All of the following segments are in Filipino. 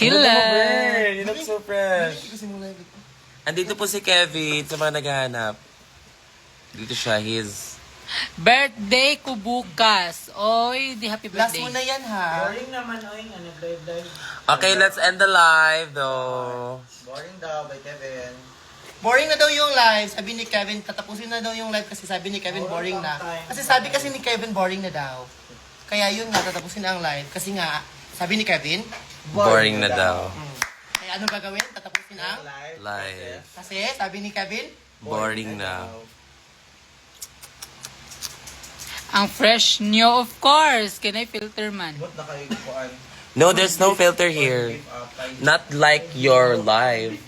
Killer! You look so fresh. Andito po si Kevin sa mga naghahanap. Dito siya, his... Birthday ko bukas. Oy, di happy Last birthday. mo na yan, ha? Boring naman, oy, ano, live. Okay, let's end the live, though. Boring daw by Kevin. Boring na daw yung live. Sabi ni Kevin, tatapusin na daw yung live kasi sabi ni Kevin boring na. Kasi sabi kasi ni Kevin boring na daw. Kaya yun nga, tatapusin na ang live. Kasi nga, sabi ni Kevin, Boring na daw. kaya ano gagawin? Tatapusin ang Live. Kasi sabi ni Kevin, Boring na. Ang fresh nyo, of course. Can I filter man? Ba't nakaikuan? No, there's no filter here. Not like your live.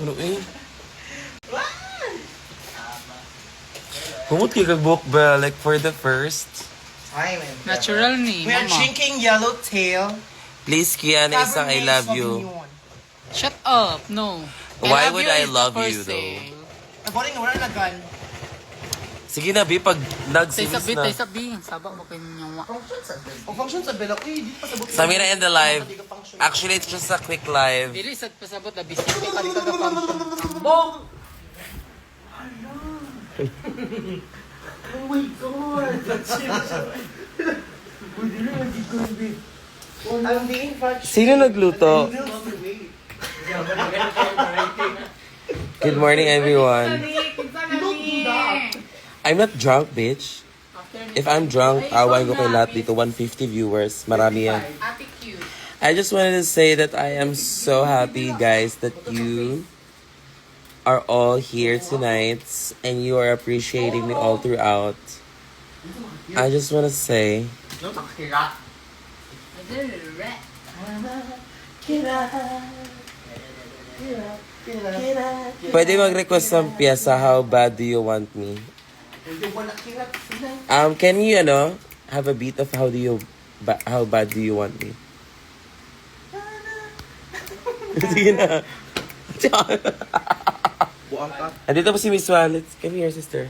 Ano eh? Humot kayo kag-book ba? Like for the first? Hi, man. Natural ni, we are mama. drinking yellowtail. Please, Kiana, isang I Cabernet love you. Sauvignon. Shut up, no. Why would I is love for you, though? sale. Boring na, wala na gun. Sige na, B, pag Tay nagsimis sabi, na. tay sabi. Sabak mo kayo nyawa. O function sa Bella, uy, di pa sabot. Sa amin na end the live. Actually, it's just a quick live. Dili sad pasabot na bisik ka dito ka function. Bong! I'm being fudge. Sino nagluto? Good morning, everyone. I'm not drunk, bitch. If I'm drunk, awain ko kay lahat dito. 150 viewers. Marami yan. Ate cute. I just wanted to say that I am so happy, guys, that you are all here tonight and you are appreciating me all throughout. I just want to say, pwede mag-request ng piyesa, How Bad Do You Want Me? Can you, have a beat of How Bad Do You Want Me? Sige na. Buang ka. Andito po si Miss Wallet. Come here, sister.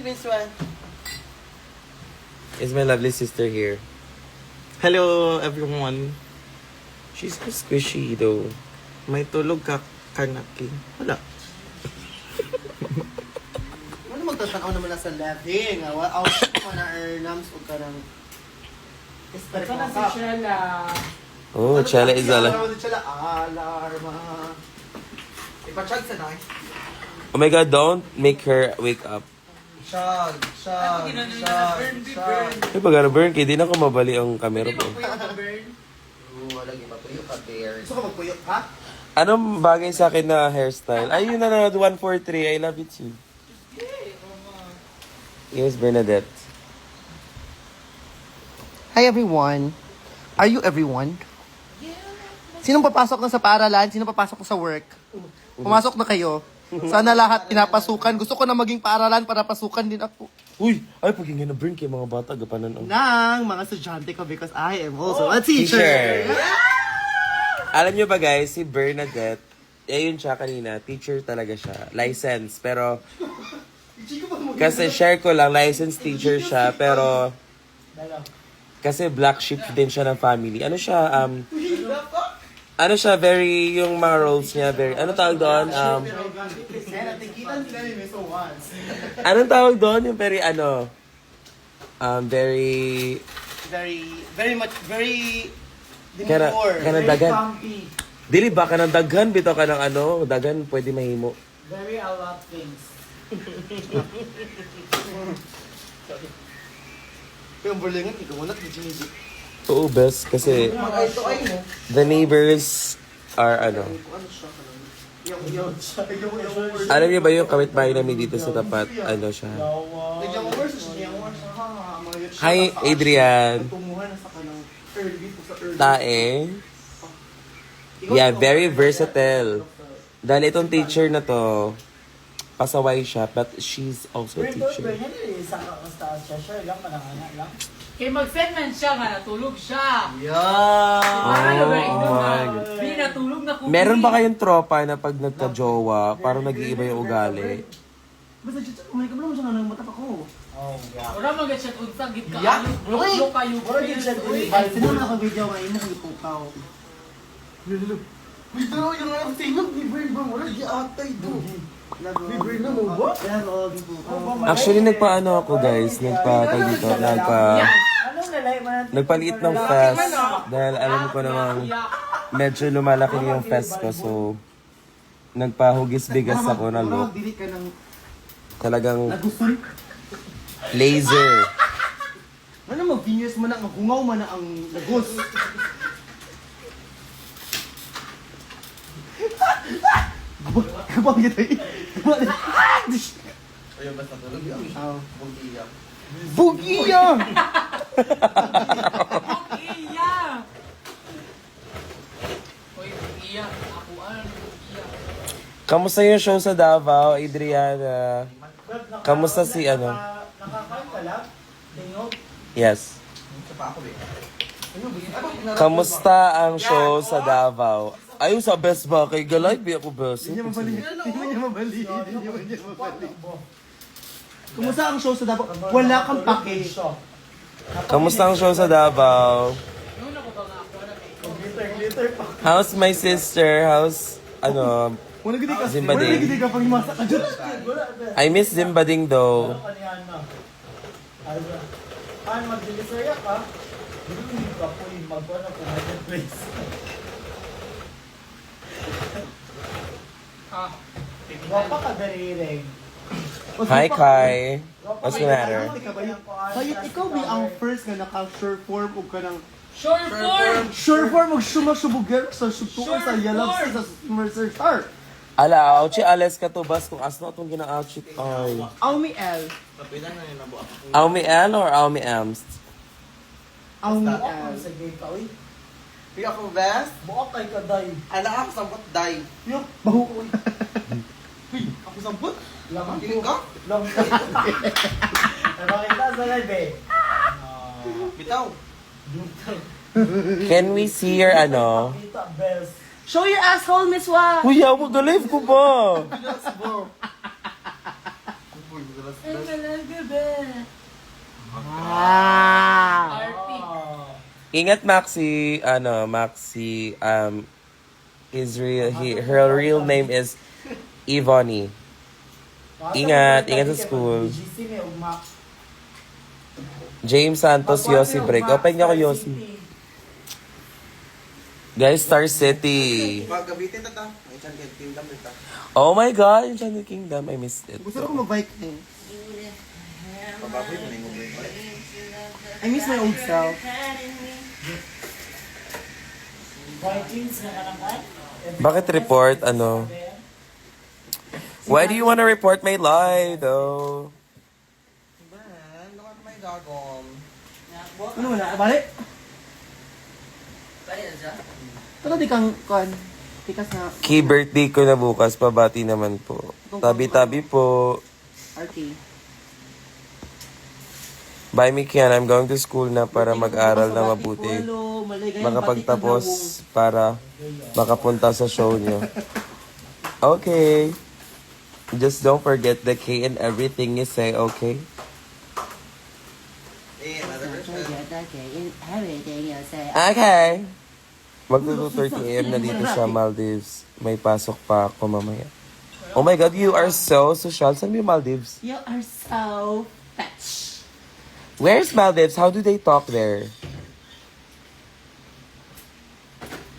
Miss Wan. Is my lovely sister here. Hello, everyone. She's so squishy, though. May tulog ka, kanaki. Wala. Ano magtatanaw naman na sa labing? Out mo na Ernams o ka ng... Ito na si Shella. Oh, Chela is ala. Alarma. Ipachag sa night. Oh my God, don't make her wake up. Shag. Ay, pag burn, kaya di na ko mabali ang camera ko. Wala yung matuyo ka, bear. Gusto ka magpuyok, ha? Anong bagay sa akin na hairstyle? Ay, yun na 143. I love it too. Here's Bernadette. Hi everyone. Are you everyone? Sinong papasok na sa paaralan? Sinong papasok na sa work? Pumasok na kayo. Sana lahat pinapasukan. Gusto ko na maging paaralan para pasukan din ako. Uy! Ay, pag na burn kay mga bata, gapanan ang... Nang mga estudyante ko because I am also a teacher. Alam nyo ba guys, si Bernadette, yun siya kanina, teacher talaga siya. License, pero... Kasi share ko lang, licensed teacher siya, pero... Kasi black sheep din siya ng family. Ano siya, very, yung mga roles niya, very, ano tawag doon? Anong tawag doon? Yung very, very, Very much, very kanang dagan. Dili ba, kanang daghan, bitaw ka ng dagan, pwede mahimo. Very a lot things. Yung burlingan, ikaw Oo, best, kasi the neighbors are, alam niyo ba yung kapitbahay namin dito sa tapat, siya? Hi, Adrian. Tae. Yeah, very versatile. Dahil itong teacher na to, pasaway siya, but she's also a teacher. Kay mag-send man siya nga, natulog siya. Oh my God. Di natulog na kubi. Meron ba kayong tropa na pag nagka-jowa, parang nag-iiba yung ugali? Basta dito, umay ka ba naman siya nga ng mata ko? Wala mga siya unsang gid ka. Yeah. Uy, kayo. Sino na ako-video ngayon na ipukaw? Uy, pero yung nga sino, libre ba mo? Di atay do. Libre na mo ba? Actually, nagpaano ako guys. Nagpaliit ng fest. Dahil alam ko namang medyo lumalaki yung fest ko. So, nagpahugis bigas ako na look. Dili ka ng Talagang nagustuhan. laser. Ano mag-genius man ang hungaw man ang lagos. Gabang gitu. Ayun, basta tulog yun. Bugiya. Bugiya! Iya. Uy, iya. Ako iya. Kamusta yung show sa Davao, Adriana? Kamusta si ano? Nakakain ka lang? Tingog? Yes. Sa pa ako, eh. Kamusta ang show sa Davao? Ayun sa best ba? Kay Galay, bi ako best. Hindi niya mabali. Kumusta ang show sa Davao? Wala kang pake. Kamusta ang show sa Davao? How's my sister? How's, ano, Wala gidi ka. Zimbabwe. Wala gidi ka pag masa ka dyan. I miss Zimbading though. Paano mag-delivery ka? Hindi ka po yung mag-ano kung may place. Wapa ka dalirig. Hi, Kai. What's the matter? Kaya ikaw ba ang first nga naka-sure form o ka ng Sure form. sure form magsumasubugero sa sutukan sa yalab sa Mercer Star. Ala, auchi ales ka to bas kung asno itong gina-auchi. Ay. Aumi L. Kapilan na yun, nabuak ako. Aumi L or Aumi Ams? Aumi L. Piyo ako, best. Buok kay kaday. Ala ako, sampot, day. Yup, bahu ko. Uy, ako sampot. Lamang kiling ka? Long. Nakakita sa live eh. Bitaw. Can we see your ano? Show your asshole, Miss Wa. Uy, ako live ko ba? Ingat Maxi, Maxi, her real name is Ivoni. Ingat sa school. James Santos, Yossi Break. Open niya ko, Yossi. Guys, Star City. Pag gabitin na ta. Ay, chan, kingdom ito. Oh my God, Enchanted Kingdom. I missed it. Gusto ko mag-Viking. Pababoy mo na yung movie. I miss my old self. Bakit report, ano? Why do you want to report my lie, though? Man, lukat may gagom. Ano wala? Balik? Pero di kang, tikas na, Key birthday ko na bukas, pabati naman po. Tabi-tabi po. RK. Bye, Mikian. I'm going to school na para mag-aral na mabuti. Makapagtapos para makapunta sa show niyo. Okay. Just don't forget the K and everything you say, okay? Eh, another version. Okay. Magto 2:30 AM na dito sa Maldives. May pasok pa ako mamaya. Oh my God, you are so social. Saan yung Maldives? You are so fetch. Where's Maldives? How do they talk there?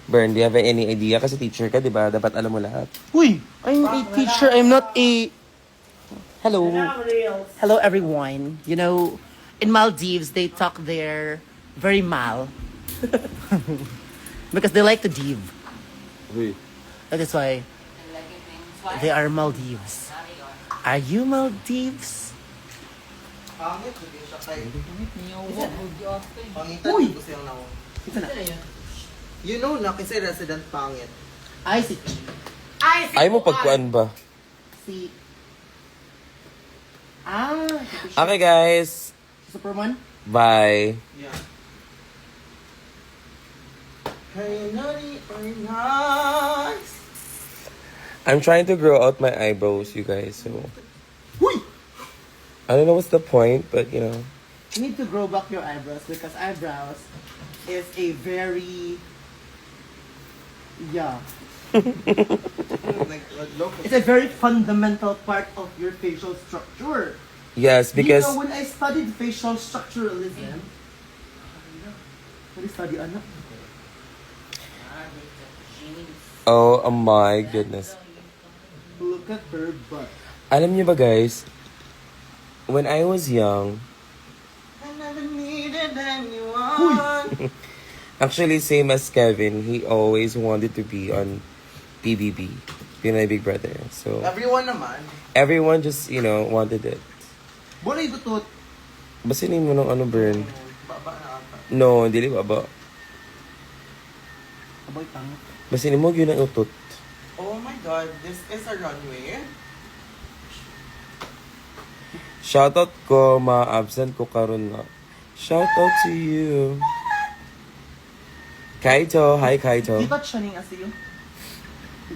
Bern, do you have any idea? Kasi teacher ka, di ba? Dapat alam mo lahat. Uy, I'm a teacher. I'm not a... Hello. Hello, everyone. You know, in Maldives, they talk there very mal. Because they like to div. That is why they are Maldives. Are you Maldives? Pangit, hindi siya kay... Pangitan, Uy! gusto yung nawo. Ito na. You know na, kasi resident pangit. Ay, si... Ay mo pagkuan ba? Si... Ah, Okay, guys. Superman? Bye. Yeah. Hey, naughty or nice. I'm trying to grow out my eyebrows, you guys. So, Uy! I don't know what's the point, but you know. You need to grow back your eyebrows because eyebrows is a very Like, look. it's a very fundamental part of your facial structure. Yes, because You know, when I studied facial structuralism, when I study anak, oh my goodness. look at her butt. Alam niyo ba guys, when I was young, I never needed anyone. actually same as Kevin, he always wanted to be on PBB, Pinoy Big Brother. So Everyone naman. everyone just, you know, wanted it. Bola yung tutot. Basinin mo ng ano, Bern? Baba na ata. No, dili ba ba? Aboy pangit. Basinin mo yun ang utot. Oh my god, this is a runway. Shoutout ko, ma-absent ko karon na. Shoutout to you. Kaito, hi Kaito. Kita siya ning asiyo.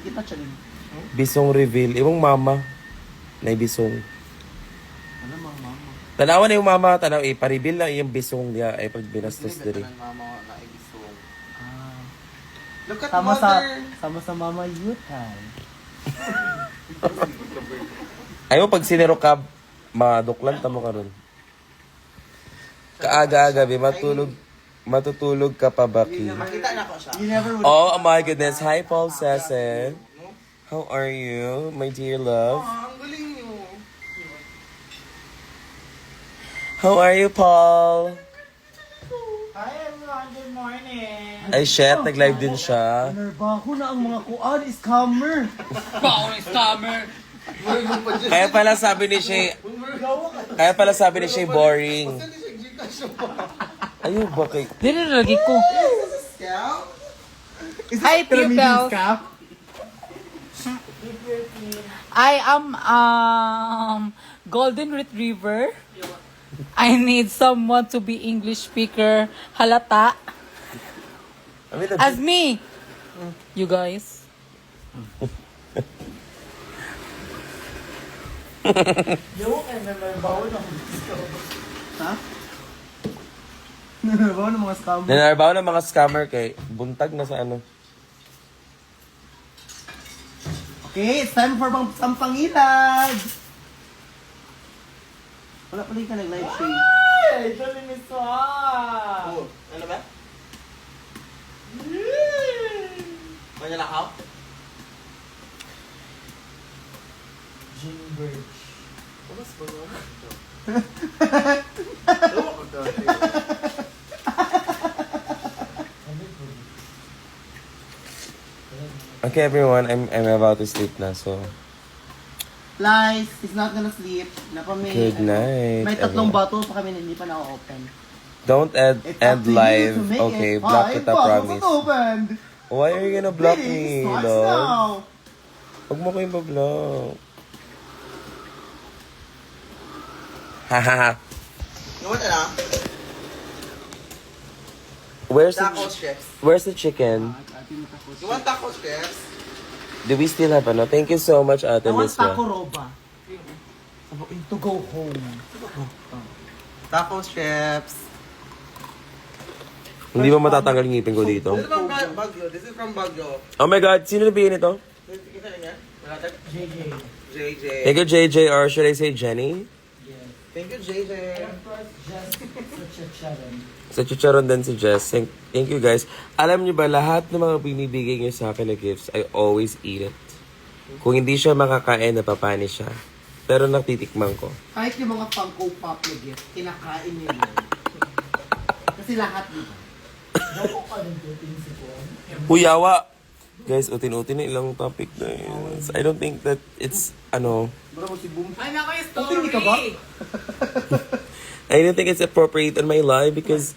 Kita siya ning. Bisong reveal. Imong mama. Na bisong. Ano mga mama? Tanawan na yung mama, tanaw pa-reveal lang yung bisong niya ay pag binastos Hindi diri. ba mama na ibisong? Ah. Look at Sama mother. sa mama Yutai. Ayaw pag sinero ka, maduklan tamo karon. Kaaga-aga, bi matutulog ka pa baki. Makita na ko siya. You never would. Oh my goodness. Hi Paul Sese. How are you, my dear love? Oh, ang galing niyo. How are you, Paul? Hi everyone, good morning. Ay, shit, nag-live din siya. Nerbaho na ang mga kuan, scammer. Bao ng scammer. Kaya pala sabi ni Shay, boring. Ayun, bakit? Dili na lagi ko. Scout? Hi, pupils. I am golden retriever. I need someone to be English speaker. Halata. As me. You guys. Ha? Nerbaho ng mga scammer. Nanarbaw ng mga scammer kay buntag na sa ano. Okay, it's time for Sampangilag. Wala pala yung ka nag-live stream. Oh, ano ba? Kanya lakaw? Oras ba naman ito? Okay, everyone, I'm about to sleep na, so Lies, he's not gonna sleep. Napamay. good night. May tatlong everyone. bottles pa kami na hindi pa na-open. Don't end It's up to you live. to make Okay, it. block 5 kita, bottles promise. opened. Why are you gonna block Bidding me, starts love? now. Huwag mo ko yung block. Hahaha. You want ano? Taco strips. Where's the chicken? You want taco strips? Do we still have ano? Thank you so much, Ate I want Liswa. taco roba. To go home. Taco strips. Hindi ba matatanggal yung ngipin ko dito? This is from Baguio. This is from Baguio. Oh my God, sino nabigyan nito? Kita niya? Wala tayo? JJ. Thank you, JJ, or should I say Jenny? Thank you, JJ. Sa chicharon din si Jess. Thank you guys. Alam niyo ba, lahat ng mga binibigay niyo sa akin na gifts, I always eat it. Kung hindi siya makakain, napapani siya. Pero natitikman ko. Kahit yung mga Funko Pop na gift, kinakain niyo yun. Kasi lahat dito. Huyawa! Guys, utin-utin na ilang topic na yun. I don't think that it's, ano, Bro, si Boom. Ay, nako yung Okay, hindi ka ba? I don't think it's appropriate in my life because,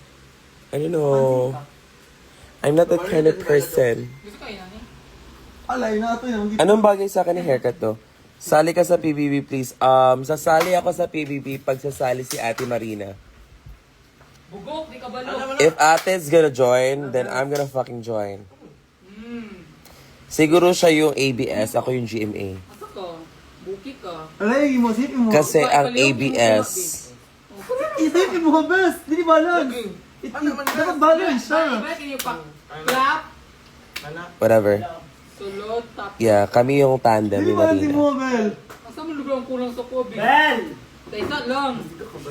I don't know, I'm not that kind of person. Gusto ko yun, Alay na ito yung gift. Anong bagay sa akin ng haircut to? Sali ka sa PBB, please. Sasali ako sa PBB pag sasali si Ate Marina. Bugok, di ka balo. If Ate's gonna join, then I'm gonna fucking join. Siguro siya yung ABS, ako yung GMA. Asa ko? Buki ka. Alay, mo, sip mo. Kasi Ba- ang paliw, ABS, Isip mo, best. Hindi balance. Dapat balance siya. Iba, can you pa clap? whatever. Sulod, tap. Yeah, kami yung tandem Hindi ni balance Marina. mo, Bel. Asa mo lugar ang kulang sa COVID? Bel! Isa lang.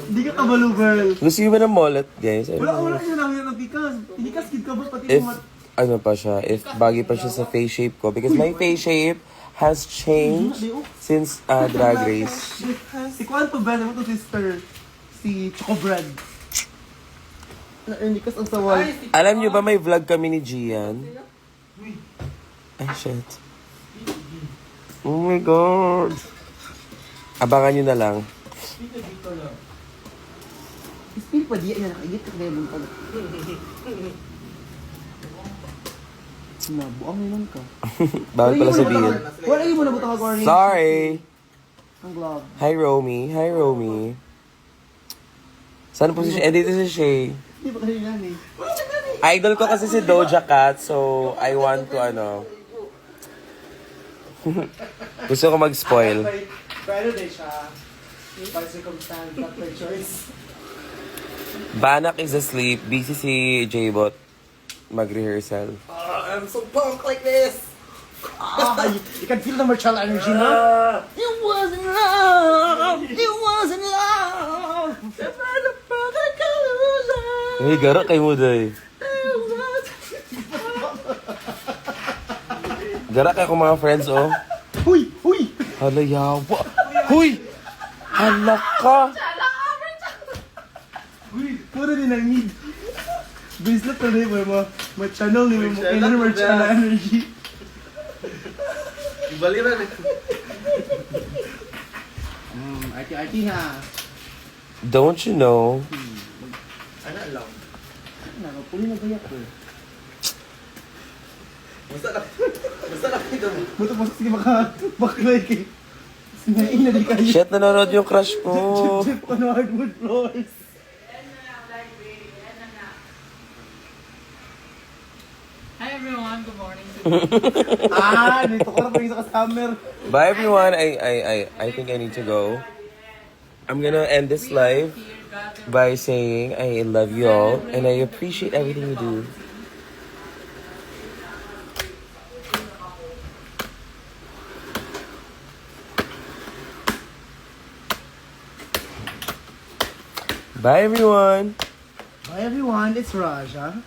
Hindi ka kabalo, Bel. Gusto nyo ba ng mullet, guys? Wala yun lang yun, Pikas. Hindi ka skid ka ba, pati If, mo. ano pa siya, if bagay pa siya sa face shape ko. Because my face shape has changed since Drag Race. Si Kwanto, Bel, mo to sister. Si Choco Bread. Hindi kas ang sawal. Alam nyo ba may vlog kami ni Gian? Ay, shit. Oh my God. Abangan nyo na lang. Spill pa di yan, nakagit ka na yung pala. Nabuang naman ka. Bawal pala sabihin. Wala yung mo na butang ka, Sorry. Ang glove. Hi, Romy. Hi, Romy. Saan po si Shay? Dito si Shay. Hindi ba kayo yan eh? Idol ko kasi si Doja Cat, so I want to, ano... Gusto ko mag-spoil. Pero din siya. By circumstance, not by choice. Banak is asleep. Busy si J-Bot. Mag-rehearsal. I'm so pumped like this. You can feel the martial energy, no? It wasn't love! It wasn't love! Hey, gara kay mo, day. Gara kay akong mga friends, oh. Huy! Huy! Hala, yawa. Huy! Hala ka! Huy! Puro din ang need. Bracelet na rin mo. Ma-channel ni mo. Kailan na martial energy. Baliran eh. Arty-arty na. Don't you know? Ano alam? Nakapuli na gaya ko. Basta lang ito mo. Buto po sige baklay kay. Sinain na di kayo. Shit, nanonood yung crush ko. Chip on hardwood floors. Hi everyone, good morning. Nito ko na pa yung sa customer. Bye, everyone. I think I need to go. I'm gonna end this live by saying I love you all and I appreciate everything you do. Bye, everyone. Hi everyone, it's Raja.